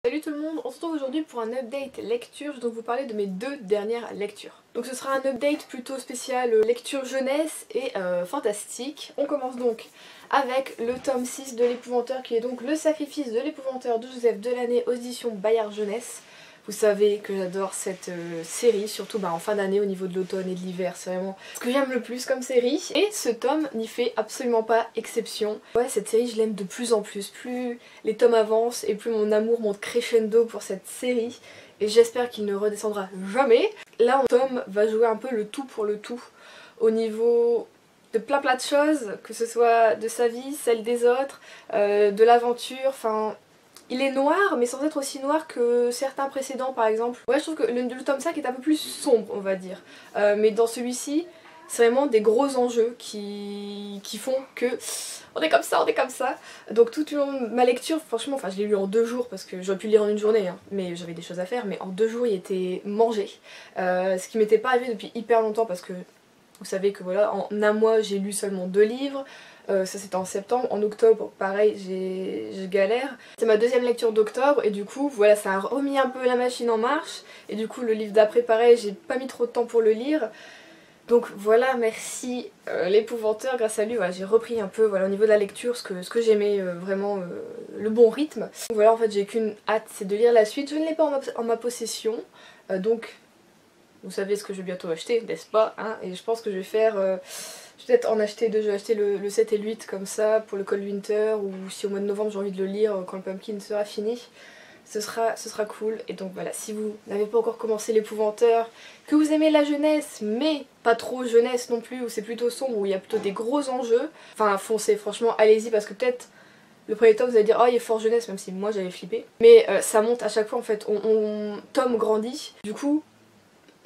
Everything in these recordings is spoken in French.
Salut tout le monde, on se retrouve aujourd'hui pour un update lecture. Je vais donc vous parler de mes deux dernières lectures. Donc ce sera un update plutôt spécial lecture jeunesse et fantastique. On commence donc avec le tome 6 de l'épouvanteur qui est donc le sacrifice de l'épouvanteur de Joseph Delaney aux éditions Bayard Jeunesse. Vous savez que j'adore cette série, surtout en fin d'année au niveau de l'automne et de l'hiver, c'est vraiment ce que j'aime le plus comme série. Et ce tome n'y fait absolument pas exception. Ouais, cette série je l'aime de plus en plus. Plus les tomes avancent et plus mon amour monte crescendo pour cette série. Et j'espère qu'il ne redescendra jamais. Là, Tom va jouer un peu le tout pour le tout au niveau de plein de choses, que ce soit de sa vie, celle des autres, de l'aventure, enfin... Il est noir, mais sans être aussi noir que certains précédents par exemple. Ouais, je trouve que le tome 5 est un peu plus sombre, on va dire. Mais dans celui-ci, c'est vraiment des gros enjeux qui font que on est comme ça, on est comme ça. Donc tout au long de ma lecture, franchement, je l'ai lu en 2 jours parce que j'aurais pu le lire en une journée, hein, mais j'avais des choses à faire. Mais en 2 jours, il était mangé. Ce qui m'était pas arrivé depuis hyper longtemps parce que vous savez que voilà, en un mois, j'ai lu seulement 2 livres. Ça c'était en septembre, en octobre pareil je galère. C'est ma deuxième lecture d'octobre et du coup voilà, ça a remis un peu la machine en marche. Et du coup le livre d'après pareil, j'ai pas mis trop de temps pour le lire. Donc voilà, merci l'épouvanteur, grâce à lui voilà, j'ai repris un peu voilà, au niveau de la lecture ce que j'aimais vraiment, le bon rythme. Donc voilà, en fait j'ai qu'une hâte, c'est de lire la suite. Je ne l'ai pas en ma possession, donc vous savez ce que je vais bientôt acheter, n'est-ce pas hein. Et je pense que je vais faire... je vais peut-être en acheter 2, je vais acheter le 7 et le 8 comme ça pour le Cold Winter, ou si au mois de novembre j'ai envie de le lire quand le pumpkin sera fini. Ce sera cool. Et donc voilà, si vous n'avez pas encore commencé l'épouvanteur, que vous aimez la jeunesse mais pas trop jeunesse non plus, où c'est plutôt sombre, où il y a plutôt des gros enjeux, enfin foncez, franchement allez-y, parce que peut-être le premier tome vous allez dire oh il est fort jeunesse, même si moi j'avais flippé. Mais ça monte à chaque fois en fait, Tom grandit, du coup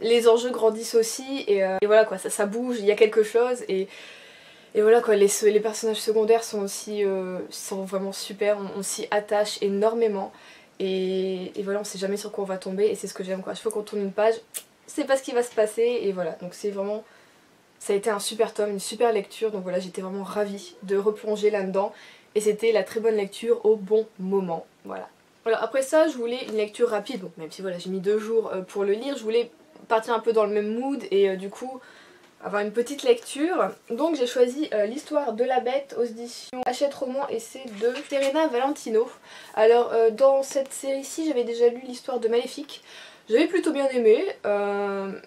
les enjeux grandissent aussi et voilà quoi, ça bouge, il y a quelque chose et voilà quoi, les personnages secondaires sont aussi sont vraiment super, on s'y attache énormément et voilà, on sait jamais sur quoi on va tomber et c'est ce que j'aime quoi. Chaque fois qu'on tourne une page, c'est pas ce qui va se passer et voilà, donc c'est vraiment... Ça a été un super tome, une super lecture, donc voilà, j'étais vraiment ravie de replonger là-dedans et c'était la très bonne lecture au bon moment, voilà. Voilà, après ça je voulais une lecture rapide, bon, même si voilà j'ai mis 2 jours pour le lire, je voulais partir un peu dans le même mood et du coup avoir une petite lecture. Donc j'ai choisi l'histoire de la bête aux éditions Hachette Roman et c'est de Serena Valentino. Alors dans cette série-ci j'avais déjà lu l'histoire de Maléfique, j'avais plutôt bien aimé,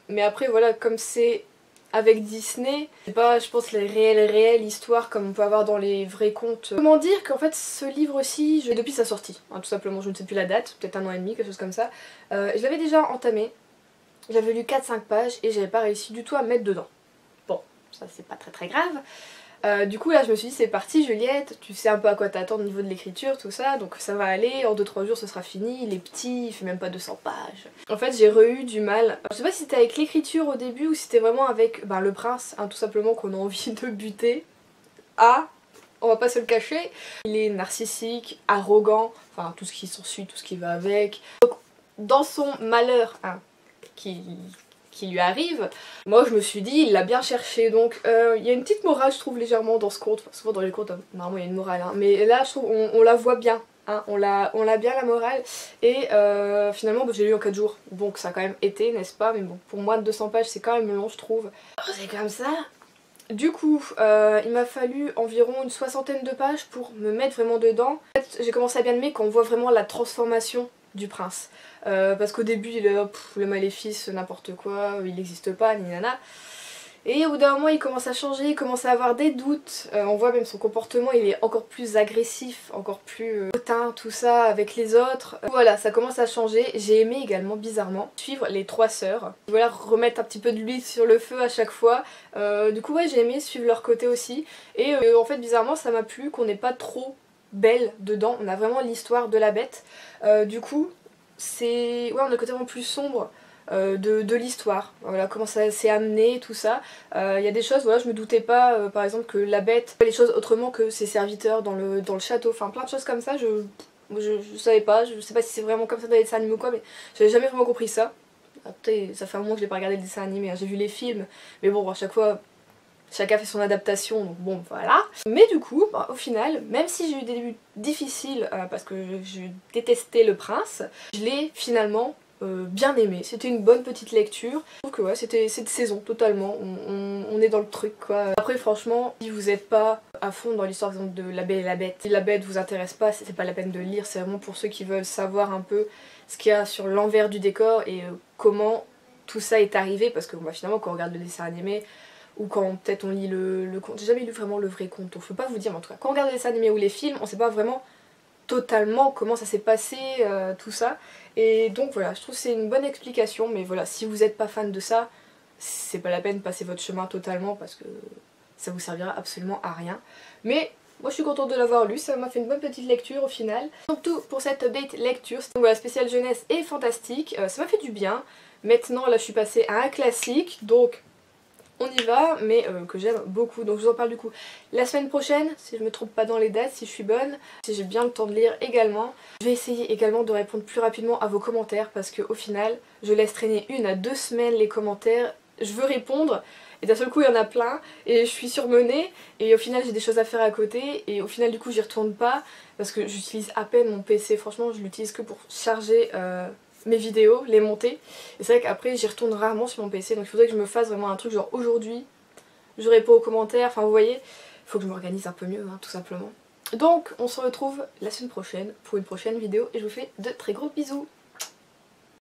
mais après voilà, comme c'est avec Disney, c'est pas je pense les réelles histoires comme on peut avoir dans les vrais contes. Comment dire qu'en fait ce livre-ci, depuis sa sortie, hein, tout simplement, je ne sais plus la date, peut-être 1 an et demi, quelque chose comme ça, je l'avais déjà entamé. J'avais lu 4-5 pages et j'avais pas réussi du tout à me mettre dedans. Bon, ça c'est pas très grave. Du coup là je me suis dit c'est parti Juliette, tu sais un peu à quoi t'attendre au niveau de l'écriture, tout ça, donc ça va aller, en 2-3 jours ce sera fini, il est petit, il fait même pas 200 pages. En fait j'ai eu du mal, je sais pas si c'était avec l'écriture au début ou si c'était vraiment avec le prince, hein, tout simplement qu'on a envie de buter. Ah, on va pas se le cacher, il est narcissique, arrogant, enfin tout ce qui s'ensuit, tout ce qui va avec. Donc dans son malheur, hein, qui lui arrive, moi je me suis dit il l'a bien cherché, donc il y a une petite morale je trouve légèrement dans ce conte, enfin, souvent dans les contes normalement il y a une morale hein, mais là je trouve on la voit bien, hein, on l'a bien la morale et finalement j'ai lu en 4 jours, donc ça a quand même été, n'est-ce pas, mais bon pour moi 200 pages c'est quand même long je trouve. Oh, c'est comme ça. Du coup, il m'a fallu environ une 60aine de pages pour me mettre vraiment dedans. En fait, j'ai commencé à bien aimer quand on voit vraiment la transformation du prince. Parce qu'au début, il est là, le maléfice, n'importe quoi, il n'existe pas, ni nana. Et au bout d'un moment, il commence à changer, il commence à avoir des doutes. On voit même son comportement, il est encore plus agressif, encore plus hautain, tout ça, avec les autres. Voilà, ça commence à changer. J'ai aimé également, bizarrement, suivre les 3 sœurs. Voilà, remettre un petit peu de l'huile sur le feu à chaque fois. Du coup, ouais, j'ai aimé suivre leur côté aussi. Et en fait, bizarrement, ça m'a plu qu'on n'ait pas trop belle dedans. On a vraiment l'histoire de la bête. Du coup, c'est... Ouais, on a le côté vraiment plus sombre. De l'histoire, voilà comment ça s'est amené, tout ça. Il y a des choses, voilà, je me doutais pas, par exemple que la bête fait les choses autrement que ses serviteurs dans le château, enfin plein de choses comme ça, je savais pas, je sais pas si c'est vraiment comme ça dans les dessins animés ou quoi, mais j'avais jamais vraiment compris ça. Après, ça fait un moment que j'ai pas regardé le dessin animé, hein. J'ai vu les films, mais bon, à chaque fois chacun fait son adaptation, donc bon voilà. Mais du coup, bah, au final, même si j'ai eu des débuts difficiles parce que je détestais Le Prince, je l'ai finalement bien aimé. C'était une bonne petite lecture. Je trouve que ouais, c'était cette saison totalement, on est dans le truc quoi. Après franchement, si vous n'êtes pas à fond dans l'histoire de La Belle et la Bête, si La Bête vous intéresse pas, c'est pas la peine de le lire, c'est vraiment pour ceux qui veulent savoir un peu ce qu'il y a sur l'envers du décor et comment tout ça est arrivé, parce que bah, finalement quand on regarde le dessin animé, ou quand peut-être on lit le conte, j'ai jamais lu vraiment le vrai conte, donc je peux pas vous dire, mais en tout cas quand on regarde les dessins animés ou les films, on sait pas vraiment totalement comment ça s'est passé, tout ça. Et donc voilà, je trouve que c'est une bonne explication, mais voilà, si vous n'êtes pas fan de ça, c'est pas la peine de passer votre chemin totalement parce que ça vous servira absolument à rien. Mais moi je suis contente de l'avoir lu, ça m'a fait une bonne petite lecture au final. Donc tout pour cette update lecture, donc voilà, spéciale jeunesse et fantastique, ça m'a fait du bien. Maintenant là je suis passée à un classique, donc on y va, mais que j'aime beaucoup, donc je vous en parle du coup la semaine prochaine, si je me trompe pas dans les dates, si je suis bonne, si j'ai bien le temps de lire également. Je vais essayer également de répondre plus rapidement à vos commentaires, parce qu'au final, je laisse traîner 1 à 2 semaines les commentaires, je veux répondre, et d'un seul coup il y en a plein, et je suis surmenée, et au final j'ai des choses à faire à côté, et au final du coup j'y retourne pas, parce que j'utilise à peine mon PC, franchement je l'utilise que pour charger mes vidéos, les monter. Et c'est vrai qu'après j'y retourne rarement sur mon PC, donc il faudrait que je me fasse vraiment un truc genre aujourd'hui, je réponds aux commentaires, enfin vous voyez, il faut que je m'organise un peu mieux hein, tout simplement. Donc on se retrouve la semaine prochaine pour une prochaine vidéo et je vous fais de très gros bisous.